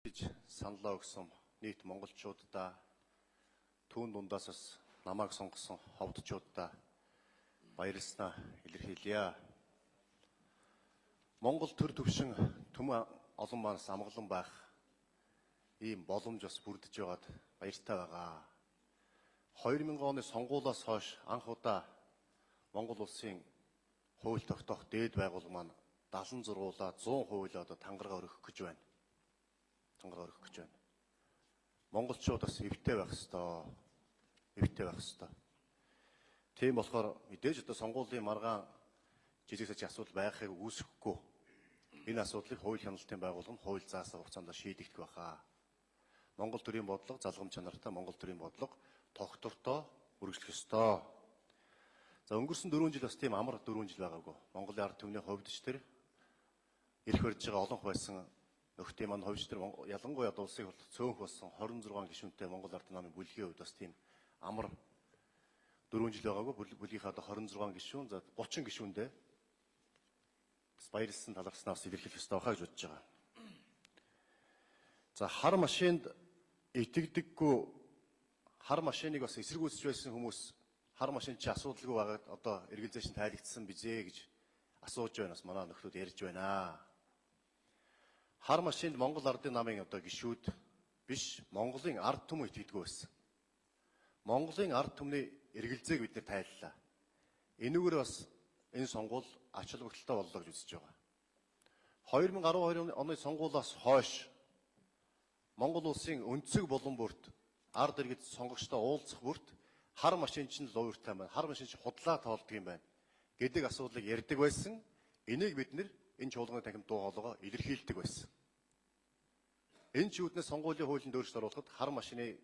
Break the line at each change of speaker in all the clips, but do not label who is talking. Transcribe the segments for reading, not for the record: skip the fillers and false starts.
гэж саналаа өгсөн нийт монголчуудаа түүн дундаас бас намайг сонгосон ховдчуудаа баярлснаа илэрхийлье. Монгол төр төвшин түмэн олон манаас амгалан байх ийм боломж бас бүрдэж байгаад баяртай байгаа. 2000 оны сонгуулиас хойш анх удаа Монгол улсын хууль тогтоох дээд байгууллага маань 76-уулаа 100% одоо тангараа өргөх гэж байна. Монголчууд бас эвтэй байх ёстой. Тийм болохоор мэдээж одоо сонгуулийн маргаан жижиг сажиг асуудал байхыг үүсэхгүй. Энэ асуудлыг хууль хяналтын байгууллага нь хууль заасан хугацаанд шийдэгдэх байхаа. Монгол төрийн бодлого залгам чанартай Монгол төрийн бодлого тогтвортой үргэлжлэх ёстой. За өнгөрсөн 4 жил бас тийм амар 4 жил байгаагүй. Монголын ард түмний хувьд ч тэр ирэх барьж байгаа олонх байсан нөхдийн маань хувьч тэр ялангуяа улсыг цөөнх болсон 26 гишүүнтэй Монгол ард намын бүлгийн хувьд бас тийм амар 4 жил байгаагүй. Бүлгийнхаа 26 гишүүн за 30 гишүүндээ бас баярлсан талархснаа бас илэрхийлэх ёстой байхаа гэж бодож байгаа. За хар машинд итгэдэггүй хар машиныг бас эсэргүүцэж байсан хүмүүс хар машин чи асуудалгүй байгаад одоо эргэлзээш нь тайлэгдсан бизээ гэж асууж байна. Бас манай нөхдүүд ярьж байна. Хар машинд Монгол ардын намын одоо гишүүд биш Монголын ард түмэн итгэдэггүй байсан. Монголын ард түмний эргэлзээг бид нэр тайллаа. Энүүгээр бас энэ сонгуул ач холбогдолтой боллоо гэж үзэж байгаа. 2012 оны сонгуулиас хойш Монгол улсын өнцөг булан бүрт ард иргэд сонгогчдоо уулзах бүрт хар машин чинь лууртай байна. Хар машин чинь худлаа тоолдог юм байна гэдэг асуудлыг ярьдаг байсан. Энийг бид нэр энэ чуулганы танхим дуу хоолойгоо илэрхийлдэг байсан. Энэ чүүднээс сонгуулийн хуулинд өөрчлөлт оруулахад хар машины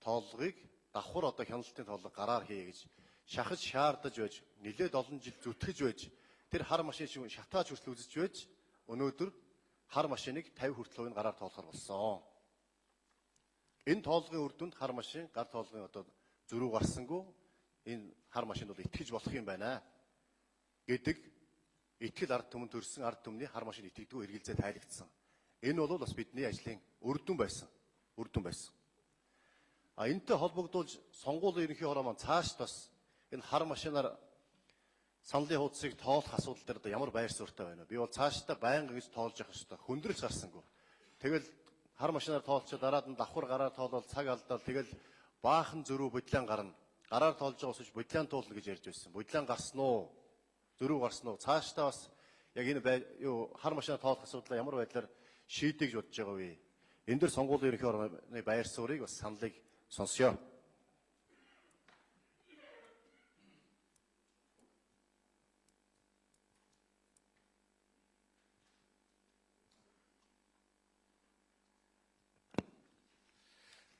тооллогыг давхар одоо хяналтын тооллого гараар хийе гэж шахаж шаардаж байж нэлээд олон жил зүтгэж байж тэр хар машин шиг шатааж хүртэл үзэж байж өнөөдөр хар машиныг 50 хүртэл гараар тоолохор болсон. Энэ тооллогын үр дүнд хар машин гар тоолгын одоо зөрүү гарсангүй энэ хар машинд бол итгэж болох юм байна гэдэг итгэл ард түмэн төрсэн ард түмний хар машин итгэдэггүй эргэлзээ тайлагдсан. Энэ бол бас бидний ажлын үр дүн байсан. Энэтэй холбогдуулж сонгуулийн ерөнхий хороо маань цааш бас энэ хар машинаар саналын хуудсыг тоолох асуудал дээр одоо ямар байр суурьтай байна вэ? Би бол цаашдаа байнга гэж тоолж явах ёстой. Хүндрэлж гарсангүй. Тэгэл хар машинаар тоолчоо дараад нь давхар гараар тоолол цаг алдаал тэгэл баахан зөрүү бодлон гарна. Гараар тоолж байгаа усч бодлон туулна гэж ярьж байсан. Бодлон гарсан уу? Зөрүү гарсан уу? Цаашдаа бас яг энэ хар машинаар тоолох асуудлаа ямар байдлаар шийдэж бодож байгаа вэ? Энэ дөр сонгуулийн ерөнхий хорооны байр суурийг бас саналыг сонсё.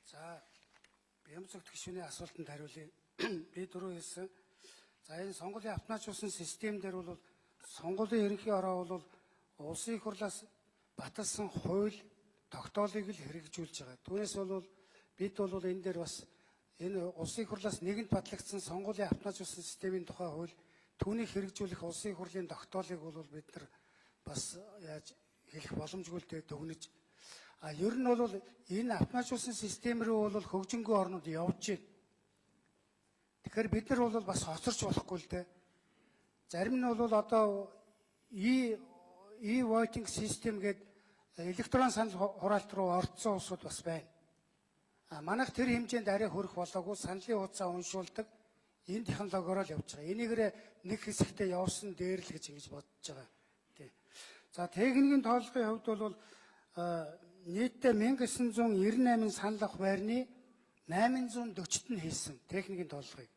За Бямцог гишүүний асуултанд хариулъя. Би дөрөв хэлсэн. За энэ сонгуулийн автоматжуулсан систем дээр бол сонгуулийн ерөнхий хороо бол улсын их хурлаас баталсан хууль тогтоолыг л хэрэгжүүлж байгаа. Түүнээс бол бид бол энэ дээр бас энэ улсын их хурлаас нэгэнт батлагдсан сонгуулийн автоматжуулсан системийн тухай хууль түүнийг хэрэгжүүлэх улсын их хурлын тогтоолыг бол бид нар бас яаж хэлэх боломжгүй л дүгнэж. Ер нь бол энэ автоматжуулсан систем рүү бол хөгжингүй орнууд явж байна. Тэгэхээр бид нар бол бас хоцорч болохгүй л дээ. Зарим нь бол одоо e-voting system гэдэг электрон санал хураалт руу орцсон улсууд бас байна. Манайх тэр хэмжээнд арай хүрэх болоогүй саналын хуудасаа уншуулдаг энэ технологиороо л явж байгаа. Энийгээр нэг хэсэгтээ явсан дээр л гэж ингэж бодож байгаа. Тий. За техникийн тооллогын хувьд бол нийтдээ 1998 санал авах байрны 840-т нь хийсэн техникийн тооллогыг.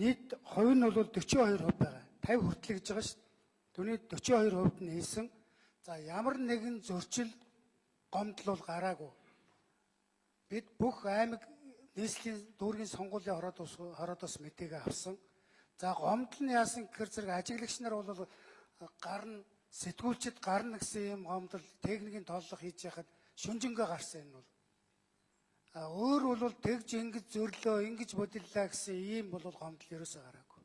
Нийт хувь нь бол 42% байгаа. 50 хүртэл гэж байгаа шүү дээ. Түүний 42% нь хийсэн. За ямар нэгэн зөрчил гомдол бол гараагүй. Бид бүх аймаг нийслэлийн дүүргийн сонгуулийн хороодоос мэдээгээ авсан. За гомдол нь яасан гэхээр зэрэг ажиглагч нар бол гарна сэтгүүлчд гарна гэсэн юм гомдол техникийн тооллого хийж яхад шүнжэнгээ гарсан энэ бол. Өөр бол тэгж ингэж зөрлөө ингэж бодиллаа гэсэн ийм бол гомдол ерөөсөө гараагүй.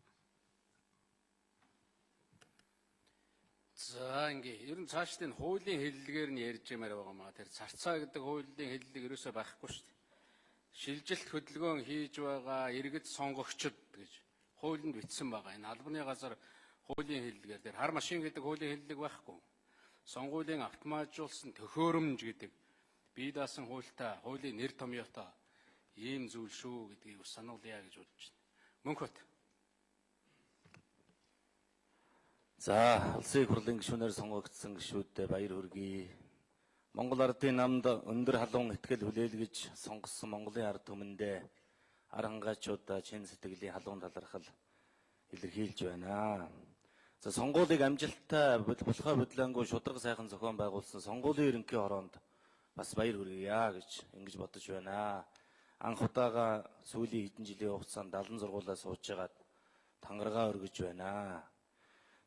За ингээ ер нь цаашдын хуулийн хэллэгээр нь ярьж юмаар байгаа маа. Тэр зарцаа гэдэг хуулийн хэллэг ерөөсөө байхгүй шүү дээ. Шилжилт хөдөлгөөн хийж байгаа иргэд сонгогчд гэж хуулинд бичсэн байгаа. Энэ албаны газар хуулийн хэллэгээр тэр хар машин гэдэг хуулийн хэллэг байхгүй. Сонгуулийн автоматжуулсан төхөөрөмж гэдэг бие даасан хуультай, хуулийн нэр томьёотой ийм зүйл шүү гэдгийг бас сануулъя гэж бодож байна. Мөнхөт.
За, улсын хурлын гишүүнээр сонгогдсон гишүүдэд баяр хүргэе. Монгол Ардын намд өндөр халуун ихтгэл хүлээлгэж сонгосон Монголын ард түмэндээ ар хангаачуудаа чин сэтгэлийн халуун талархал илэрхийлж байна. За, сонгуулийг амжилттай болохоо бодлоонгүй шударга сайхан зохион байгуулсан сонгуулийн ерөнхий хороонд бас баяр хүргье гэж ингэж бодож байна. Анх удаага сүүлийн хэдэн жилийн хугацаанд 70 сургуулаа суучгаад тангараа өргөж байна.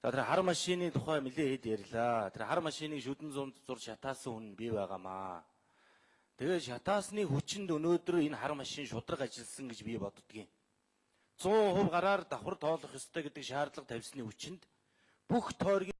За, тэр хар машины тухай нэлээд хэд ярьлаа. Тэр хар машиныг шүдэн зурж шатаасан хүн бий байгаамаа. Тэгээд шатаасны хүчинд өнөөдөр энэ хар машин шударга ажилласан гэж би боддгийн. 100% гараар давхар тоолох ёстой гэдэг шаардлага тавьсны хүчинд бүх тойргийн